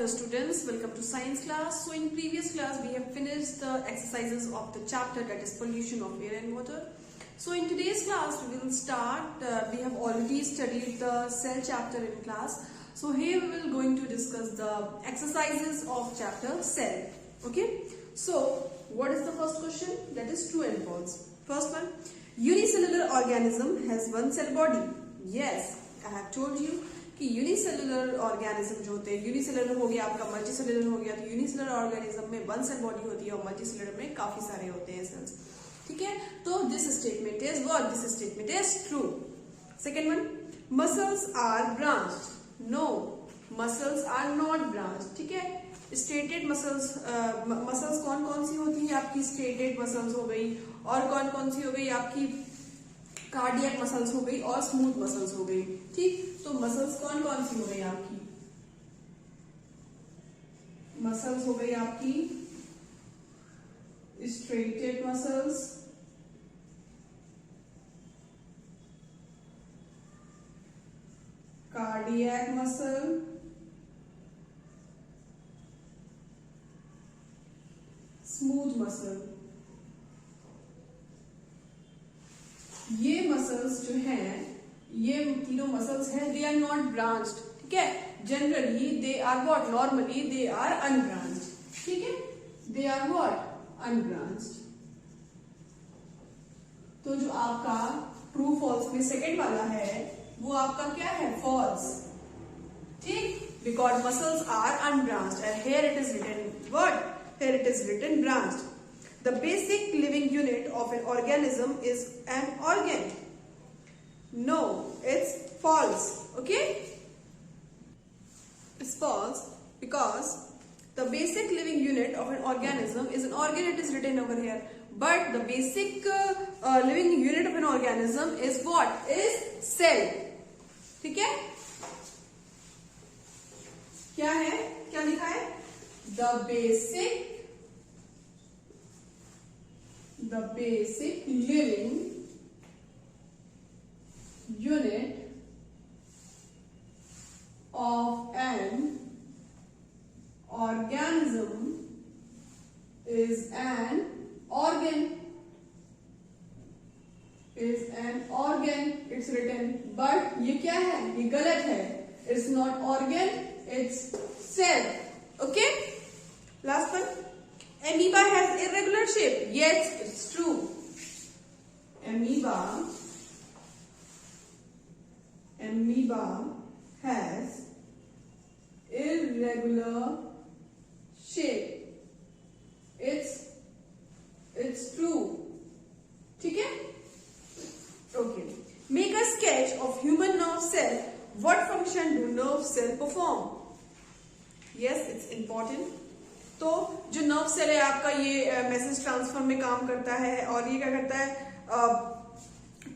students, welcome to science class. So in previous class we have finished the exercises of the chapter that is pollution of air and water. So in today's class we will start, we have already studied the cell chapter in class. So here we will going to discuss the exercises of chapter cell. Okay. So what is the first question? That is true and false. First one, unicellular organism has one cell body. Yes, I have told you कि unicellular organism जो होते हैं, unicellular हो गया आपका, multicellular हो गया, तो यूनिसेलुलर ऑर्गेनिज्म में वन सेल बॉडी होती है और मल्टीसेलुलर में काफी सारे होते हैं सेल्स. ठीक है, तो this statement is what? This statement is true. Second one, muscles are branched. No, muscles are not branched. ठीक है, स्ट्रेटेड मसल्स, मसल्स कौन कौन सी होती है आपकी? स्ट्रेटेड मसल्स हो गई, और कौन कौन सी हो गई आपकी? कार्डियक मसल्स हो गई और स्मूथ मसल्स हो गई. ठीक, तो मसल्स कौन कौन सी हो गई आपकी? मसल्स हो गई आपकी striated muscles, cardiac muscle, smooth muscle. ये मसल्स जो हैं, ये तीनों मसल्स हैं, दे आर नॉट ब्रांच्ड. ठीक है, generally they are what? Normally they are unbranched. ठीक है, दे आर व्हाट? अनब्रांच्ड. तो जो आपका ट्रू फॉल्स में सेकंड वाला है वो आपका क्या है? फॉल्स. ठीक, because muscles are unbranched and here it is written what? Here it is written branched. The basic living unit of an organism is an organ. No, it's false. Okay? It's false because the basic living unit of an organism is an organ. It is written over here. But the basic living unit of an organism is what? Is cell. ठीक है? क्या है? क्या लिखा है? The basic living unit of an organism is an organ. It's written, but ये क्या है? ये गलत है. It's not organ, it's cell. Okay? Last one. Amoeba has irregular shape. Yes, it's true. Amoeba has irregular shape. It's true. ठीक है? Okay. Make a sketch of human nerve cell. What function do nerve cell perform? Yes, it's important. तो जो nerve cell है आपका, ये message transfer में काम करता है और ये क्या करता है?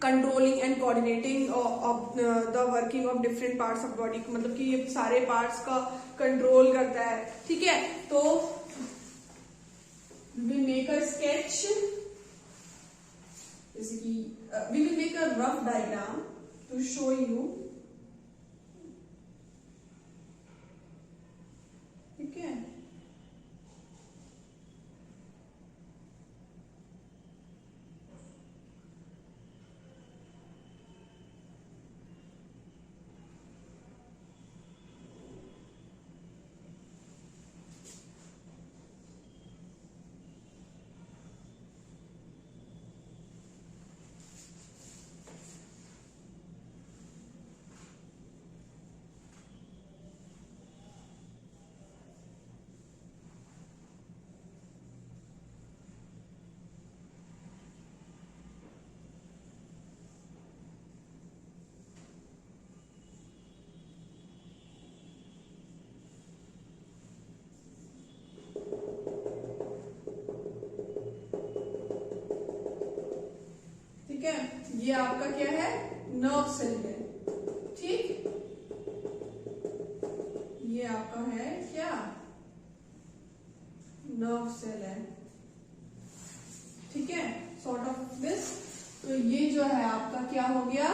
Controlling and coordinating of the working of different parts of body. मतलब कि ये सारे पार्ट्स का कंट्रोल करता है. ठीक है, तो वी मेक अ स्केच, जैसे कि we will make a rough diagram to show you. ठीक है, ये आपका क्या है? नर्व सेल है. ठीक, ये आपका है क्या? नर्व सेल है. ठीक है, सॉर्ट ऑफ दिस. तो ये जो है आपका क्या हो गया?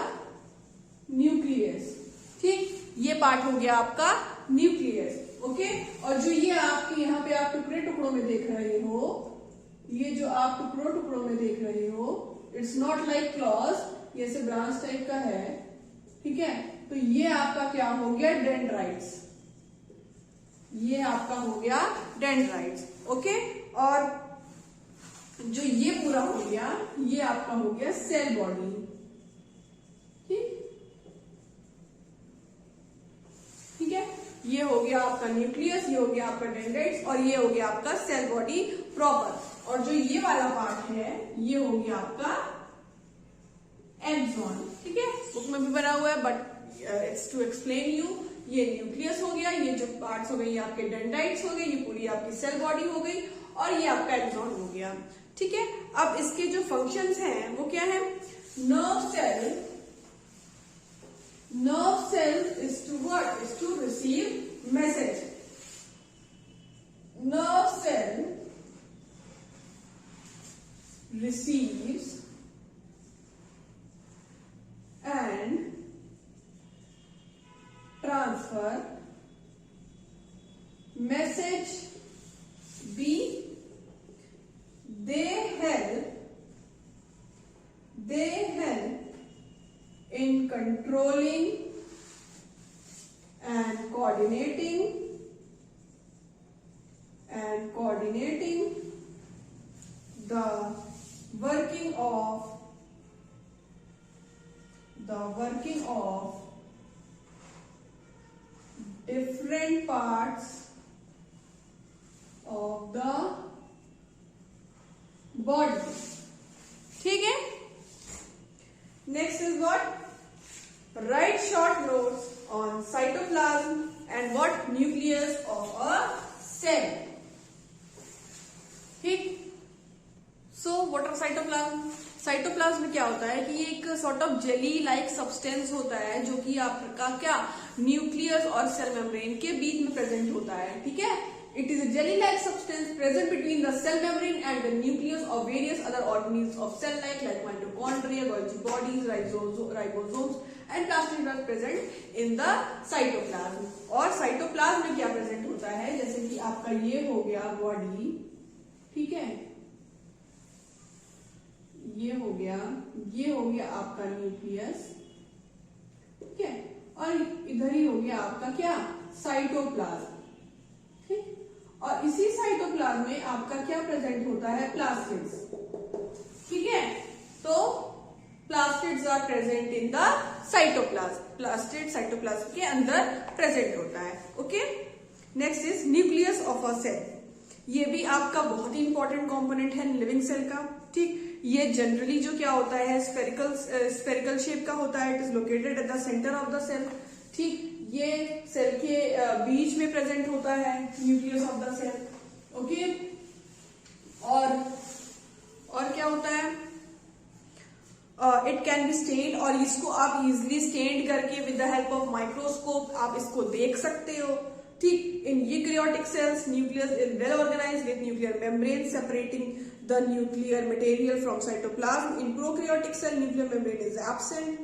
न्यूक्लियस. ठीक, ये पार्ट हो गया आपका न्यूक्लियस. ओके, और और जो ये आपके यहाँ पे आप टुकड़े टुकड़ों में देख रहे हो, ये जो आप टुकड़ों टुकड़ों में देख रहे हो, इट्स नॉट लाइक क्लॉज, ये ऐसे ब्रांच टाइप का है, ठीक है। तो ये आपका क्या हो गया, डेंड्राइट्स, ये आपका हो गया डेंड्राइट्स, ओके। और जो ये पूरा हो गया, ये आपका हो गया सेल बॉडी, ठीक है। ये हो गया आपका न्यूक्लियस, ये हो गया आपका डेंड्राइट्स, और ये हो गया आपका सेल बॉडी प्रॉपर। और जो ये वाला पार्ट है, ये हो गया आपका एक्सॉन, ठीक है। बुक में भी बना हुआ है, but it's to explain you. ये न्यूक्लियस हो गया, ये जो पार्ट्स हो गए ये आपके डेंड्राइट्स हो गए, ये पूरी आपकी सेल बॉडी हो गई, और ये आपका एक्सॉन हो गया, ठीक है। अब इसके जो फंक्शंस हैं वो क्या है, nerve cell is to what? Is to receive message. Nerve cell receives and transfer message. B, they help in controlling and coordinating the working of different parts of the body, ठीक है। Next is what? Write short notes on cytoplasm and what? Nucleus of a cell. ठीक। So what are cytoplasm? Cytoplasm में क्या होता है कि ये एक sort of jelly like substance होता है जो कि आपका क्या न्यूक्लियस और सेल मेम्ब्रेन के बीच में प्रेजेंट होता है, ठीक है। It is a jelly-like substance present between the cell membrane and the nucleus of various other organelles of cell like mitochondria, Golgi bodies, ribosomes and plastids are present in the cytoplasm. और cytoplasm में क्या present होता है, जैसे कि आपका ये हो गया बॉडी, ठीक है, ये हो गया आपका न्यूक्लियस, ठीक है, और इधर ही हो गया आपका क्या, साइटोप्लाज्म, ठीक। और इसी साइटोप्लाज्म में आपका क्या प्रेजेंट होता है, प्लास्टिड्स, ठीक है। तो plastids are present in the cytoplasm, plastid cytoplasm के अंदर प्रेजेंट होता है, okay. Next is nucleus of a cell, ये भी आपका बहुत ही इंपॉर्टेंट कंपोनेंट है लिविंग सेल का, ठीक। ये जनरली जो क्या होता है स्फेरिकल शेप का होता है, it is located at the centre of the cell, ठीक। ये सेल के बीच में प्रेजेंट होता है nucleus of the cell, okay. और क्या होता है, इट कैन बी स्टेन्ड, और इसको आप इजिली स्टेन्ड करके with the help of microscope आप इसको देख सकते हो, ठीक। In eukaryotic cells nucleus is well organised with nuclear membrane separating the nuclear material from cytoplasm. In prokaryotic cell nuclear membrane is absent,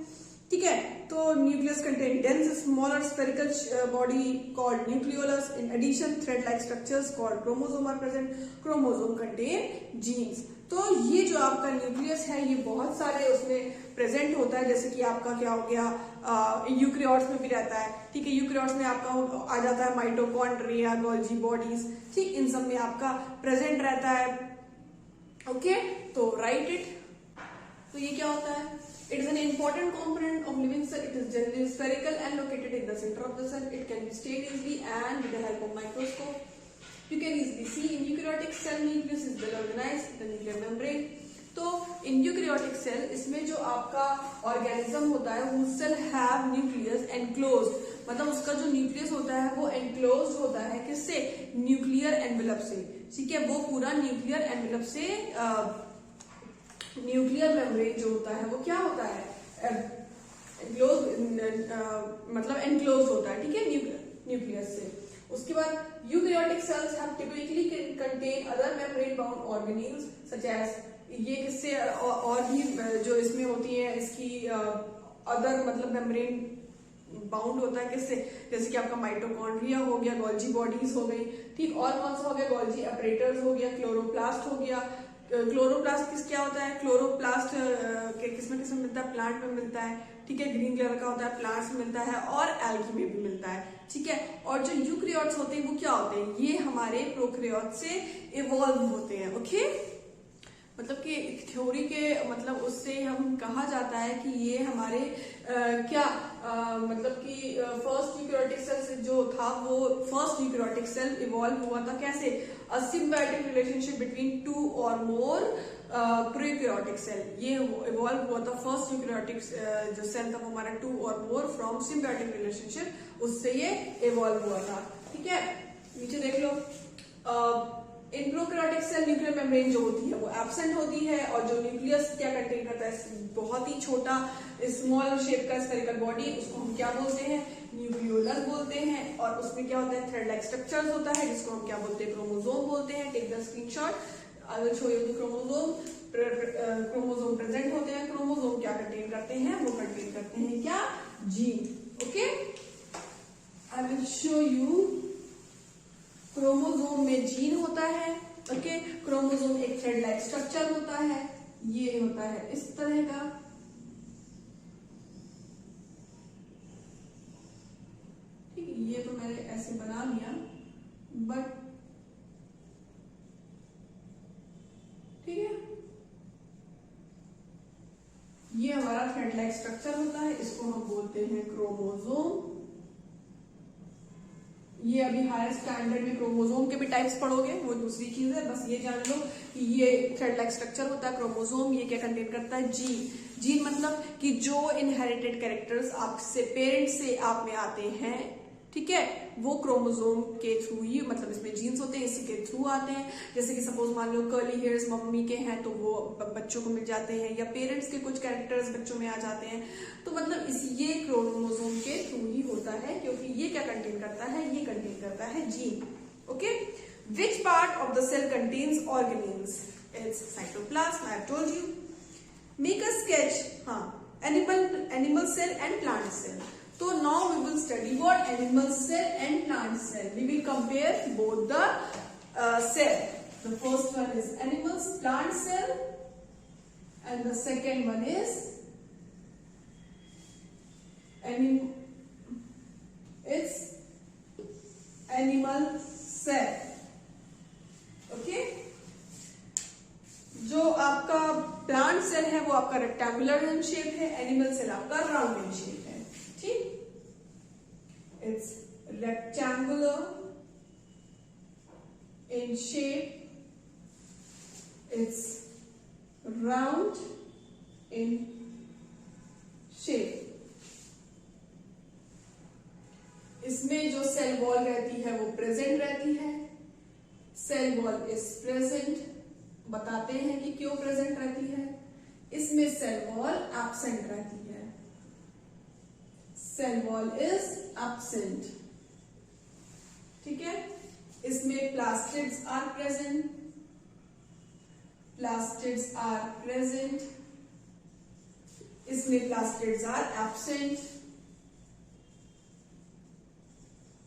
ठीक है। तो nucleus contain dense smaller spherical body called nucleolus. In addition thread like structures called chromosome are present. Chromosome contain genes. तो ये जो आपका nucleus है ये बहुत सारे उसमें प्रेजेंट होता है, जैसे कि आपका क्या हो गया यूकैरियोट्स में भी रहता है, ठीक है। यूकैरियोट्स में आपका आ जाता है माइटोकॉन्ड्रिया, गोल्जी बॉडीज, ठीक, इन सब में आपका प्रेजेंट रहता है, ओके। तो राइट इट। तो ये क्या होता है, it is an important component of living cell, it is generally spherical and located in the centre of the cell, it can be stained easily and with the help of microscope you can easily see. In eukaryotic cell nucleus is well organised the nuclear membrane. तो in eukaryotic cell इसमें जो आपका organism होता है वो cell have nucleus enclosed, मतलब उसका जो न्यूक्लियस होता है वो एनक्लोज्ड होता है किससे, न्यूक्लियर एनवेलप से, ठीक है। वो पूरा न्यूक्लियर एनवेलप से न्यूक्लियर मेम्ब्रेन जो होता है वो क्या होता है, मतलब एनक्लोज होता है, ठीक है, न्यूक्लियस से। उसके बाद eukaryotic cells have typically contain other membrane bound organelles such as, ये किससे और भी जो इसमें होती है इसकी अदर मतलब मेम्ब्रेन बाउंड होता है किससे, जैसे कि आपका माइटोकॉन्ड्रिया हो गया, गोल्जी बॉडीज हो गई, ठीक, और कौन सा हो गया, गोल्जी अपरेटर्स हो गया, क्लोरोप्लास्ट हो गया। क्लोरोप्लास्ट किस क्या होता है, क्लोरोप्लास्ट किसमें किसमें मिलता है, प्लांट में मिलता है, ठीक है, ग्रीन कलर का होता है, प्लांट्स में मिलता है और एल्गी में भी मिलता है, ठीक है। और जो यूकैरियोट्स होते हैं वो क्या होते हैं, ये हमारे प्रोकैरियोट से इवॉल्व होते हैं, ओके। मतलब कि थ्योरी के मतलब उससे हम कहा जाता है कि ये हमारे मतलब कि फर्स्ट यूकैरियोटिक सेल जो था वो फर्स्ट यूकैरियोटिक सेल इवॉल्व हुआ था कैसे, अ सिम्बायोटिक रिलेशनशिप बिटवीन टू और मोर प्रोकैरियोटिक सेल, ये इवॉल्व हुआ था फर्स्ट यूकैरियोटिक जो सेल था वो हमारा टू और मोर फ्रॉम सिम्बायोटिक रिलेशनशिप, उससे ये इवॉल्व हुआ था, ठीक है। नीचे देख लो, in prokaryotic cell nuclear membrane जो होती है वो एब्सेंट होती है, और जो न्यूक्लियस क्या कंटेन करता है, बहुत ही छोटा स्मॉल शेप का स्फेरिकल बॉडी, उसको हम क्या बोलते हैं, न्यूक्लियोलस बोलते हैं। और उसमें क्या होता है, थ्रेड लाइक स्ट्रक्चर्स होता है जिसको हम क्या बोलते हैं, क्रोमोसोम बोलते हैं। Take the screenshot, I will show you the chromosome. Chromosome present होते हैं, क्रोमोसोम क्या कंटेन करते हैं, वो कंटेन करते हैं क्या, gene, okay. I will show you, chromosome में जीन होता है, ओके। क्रोमोसोम एक थ्रेड लाइक स्ट्रक्चर होता है, ये होता है इस तरह का, ठीक है। ये तो मैंने ऐसे बना लिया, बट ठीक है, ये हमारा थ्रेड लाइक स्ट्रक्चर होता है, इसको हम बोलते हैं क्रोमोसोम। ये अभी हायर स्टैंडर्ड में क्रोमोसोम के भी टाइप्स पढ़ोगे, वो दूसरी चीज है, बस ये जान लो कि ये थ्रेड लाइक स्ट्रक्चर होता है क्रोमोसोम। ये क्या कंटेन करता है, जीन। जीन मतलब कि जो इनहेरिटेड कैरेक्टर्स आपसे पेरेंट्स से आप में आते हैं, ठीक है, वो क्रोमोसोम के थ्रू ही, मतलब इसमें जीन्स होते हैं, इसी के थ्रू आते हैं। जैसे कि सपोज मान लो कर्ली हेयर्स मम्मी के हैं तो वो बच्चों को मिल जाते हैं, या पेरेंट्स के कुछ कैरेक्टर्स बच्चों में आ जाते हैं, तो मतलब ये क्रोमोसोम के थ्रू ही होता है, क्योंकि ये क्या कंटेन करता है, ये कंटेन करता है gene, okay. Which part of the cell contains organelles, it's cytoplasm, I have told you. Make a sketch, हाँ, animal cell and plant cell. So now we will study what animal cell and plant cell. We will compare both the cell. The first one is animal plant cell, and the second one is animal cell. Okay. जो आपका plant cell है वो आपका rectangular in shape है, animal cell आपका round in shape है, ठीक। It's rectangular in shape, it's round in shape. इसमें जो सेल वॉल रहती है वो प्रेजेंट रहती है। सेल वॉल इज प्रेजेंट, बताते हैं कि क्यों प्रेजेंट रहती है। इसमें सेल वॉल एब्सेंट रहती है, सेल वॉल इज एब्सेंट, ठीक है। इसमें plastids are present, plastids are present, इसमें plastids are absent,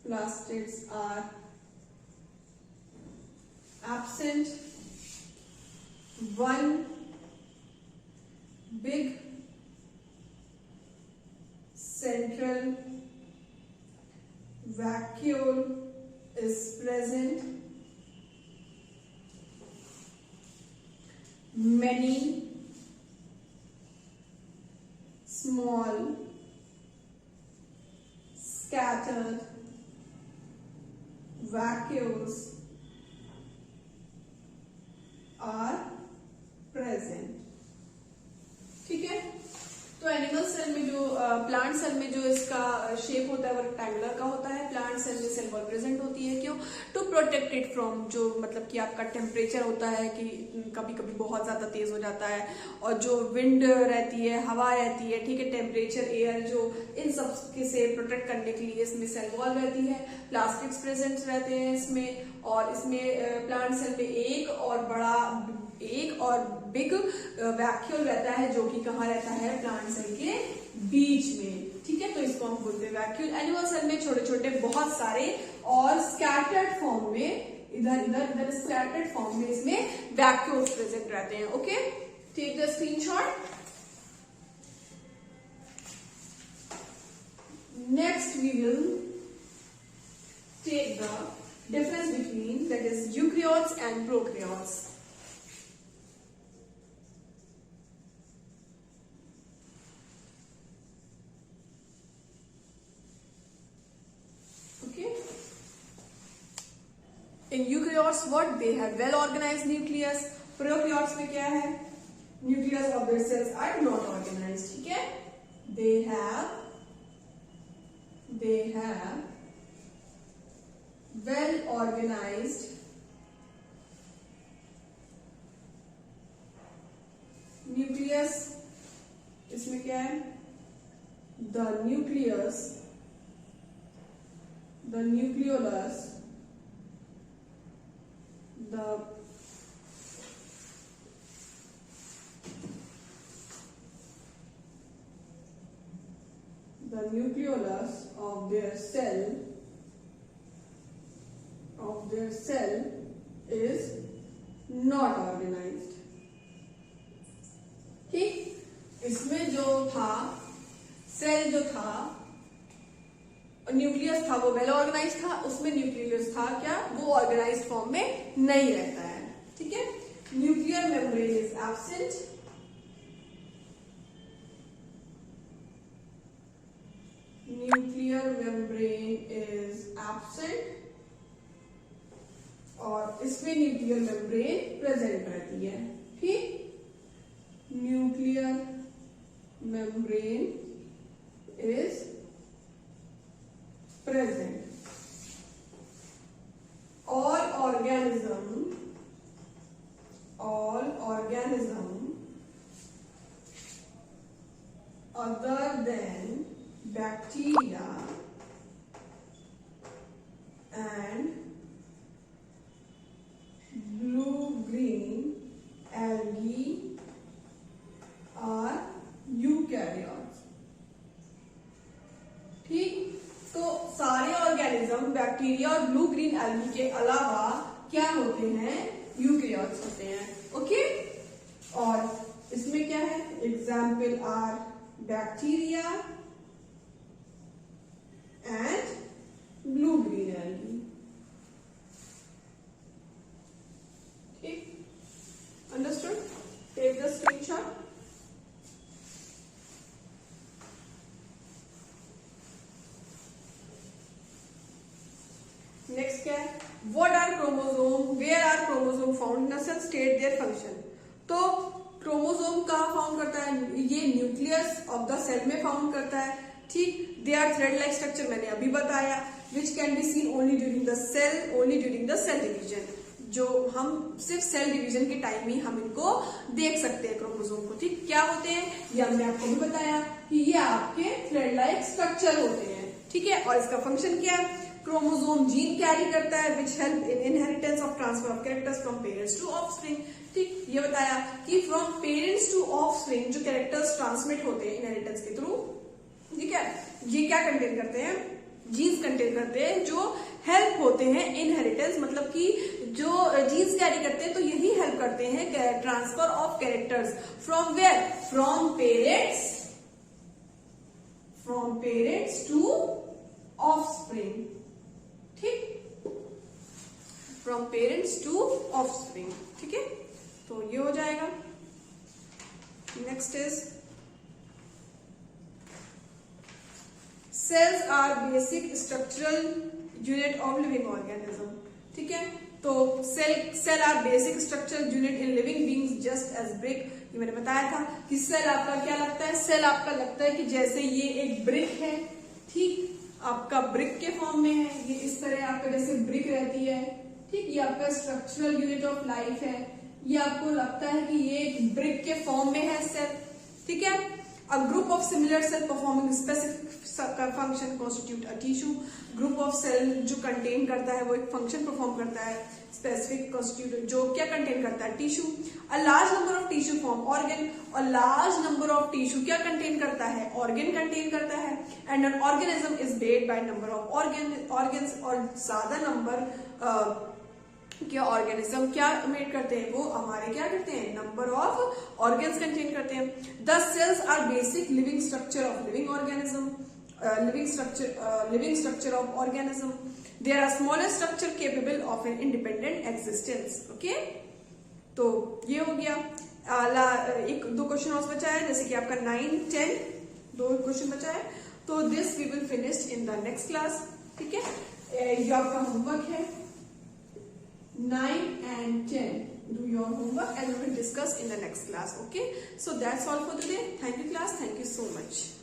plastids are absent. One big central vacuole is present. Many small scattered vacuoles are present, ठीक है। तो animal cell में जो प्लांट सेल में जो इसका शेप होता है वो रेक्टेंगुलर का होता है। प्लांट सेल में सेल वॉल प्रेजेंट होती है, क्यों, टू प्रोटेक्ट इट फ्रॉम, जो मतलब कि आपका टेम्परेचर होता है कि कभी कभी बहुत ज्यादा तेज हो जाता है, और जो विंड रहती है, हवा रहती है, ठीक है, टेम्परेचर, एयर, जो इन सब से प्रोटेक्ट करने के लिए इसमें सेल वॉल रहती है। प्लास्टिक्स प्रेजेंट रहते हैं इसमें, और इसमें प्लांट सेल में एक और बिग वैक्यूल रहता है, जो कि कहाँ रहता है, प्लांट सेल के बीच में, ठीक है, तो इसको हम बोलते हैं वैक्यूल। एनिमल सेल में छोटे छोटे बहुत सारे और स्कैटर्ड फॉर्म में, इधर इधर इधर स्कैटर्ड फॉर्म में इसमें वैक्यूल्स प्रेजेंट रहते हैं। Okay, take the screenshot. Next we will take the difference between, that is, eukaryotes and prokaryotes. Okay. In eukaryotes, what they have well organized nucleus. Prokaryotes में क्या है? Nucleus of their cells are not organized. ठीक है? They have well organized nucleus. इसमें क्या है? The nucleolus, the nucleolus of their cell is not organized. ठीक, इसमें जो था सेल जो था न्यूक्लियस था वो वेल ऑर्गेनाइज था, उसमें न्यूक्लियस था क्या, वो ऑर्गेनाइज्ड फॉर्म में नहीं रहता है। ठीक है, nuclear membrane is absent. Nuclear membrane is absent और इसमें न्यूक्लियर मेम्ब्रेन प्रेजेंट रहती है। ठीक, nuclear membrane is present. all organism other than bacteria and blue-green algae are eukaryotes। ठीक, तो सारे ऑर्गेनिज्म बैक्टीरिया और ब्लू ग्रीन एल्गी के अलावा क्या होते हैं? यूकैरियोट्स होते हैं। ओके, और इसमें क्या है? Example are bacteria and blue green algae. ठीक, understood? Take the screenshot. Next क्या है? What are chromosome, where are chromosome found in a cell, state their function. तो क्रोमोसोम कहाँ फाउंड करता है? ये न्यूक्लियस ऑफ द सेल में found करता है। ठीक, they are thread like structure, मैंने अभी बताया, which can be seen only during the cell division. जो हम सिर्फ सेल डिवीजन के टाइम ही हम इनको देख सकते हैं क्रोमोसोम को। ठीक, क्या होते हैं ये हमने आपको भी बताया कि ये आपके थ्रेड लाइक स्ट्रक्चर होते हैं। ठीक है, और इसका फंक्शन क्या है? क्रोमोसोम जीन कैरी करता है which help in inheritance of transfer of characters from parents to offspring. ठीक, ये बताया कि फ्रॉम पेरेंट्स टू ऑफस्प्रिंग जो कैरेक्टर्स ट्रांसमिट होते हैं इनहेरिटेंस के थ्रू, ठीक है, ये क्या कंटेन करते हैं? जीन्स कंटेन करते हैं जो हेल्प होते हैं इनहेरिटेंस, मतलब कि जो जीन्स कैरी करते हैं तो यही हेल्प करते हैं transfer of characters from where? From parents to offspring. ठीक, फ्रॉम पेरेंट्स टू ऑफस्प्रिंग। ठीक है, तो ये हो जाएगा। Next is cells are basic structural unit of living organism. ठीक है, तो cell are basic structural unit in living beings just as brick. ये मैंने बताया था कि सेल आपका क्या लगता है? सेल आपका लगता है कि जैसे ये एक ब्रिक है। ठीक, आपका ब्रिक के फॉर्म में है, ये इस तरह आपका जैसे ब्रिक रहती है। ठीक, ये आपका स्ट्रक्चरल यूनिट ऑफ लाइफ है। ये आपको लगता है कि ये एक ब्रिक के फॉर्म में है सेल। ठीक है, A group of similar cell performing specific function constitute a tissue. Group of cell जो contain करता है वो एक function perform करता है, specific constitute जो क्या contain करता है, tissue. A large number of tissue form organ. A large number of tissue क्या contain करता है, organ contain करता है. And an organism is made by number of organs और ज्यादा number क्या ऑर्गेनिज्म क्या मेड करते हैं, वो हमारे क्या करते हैं, नंबर ऑफ ऑर्गन्स कंटेन करते हैं. The cells are basic living structure of living organism. Living structure of organism. They are smallest structure capable of an independent existence. Okay, तो ये हो गया. एक दो क्वेश्चन और बचा है, जैसे कि आपका 9, 10 दो क्वेश्चन बचा है. तो this we will finish in the next class. ठीक है, ये आपका होमवर्क है. 9 and 10. Do your homework and we will discuss in the next class. Okay. So that's all for today. Thank you class. Thank you so much.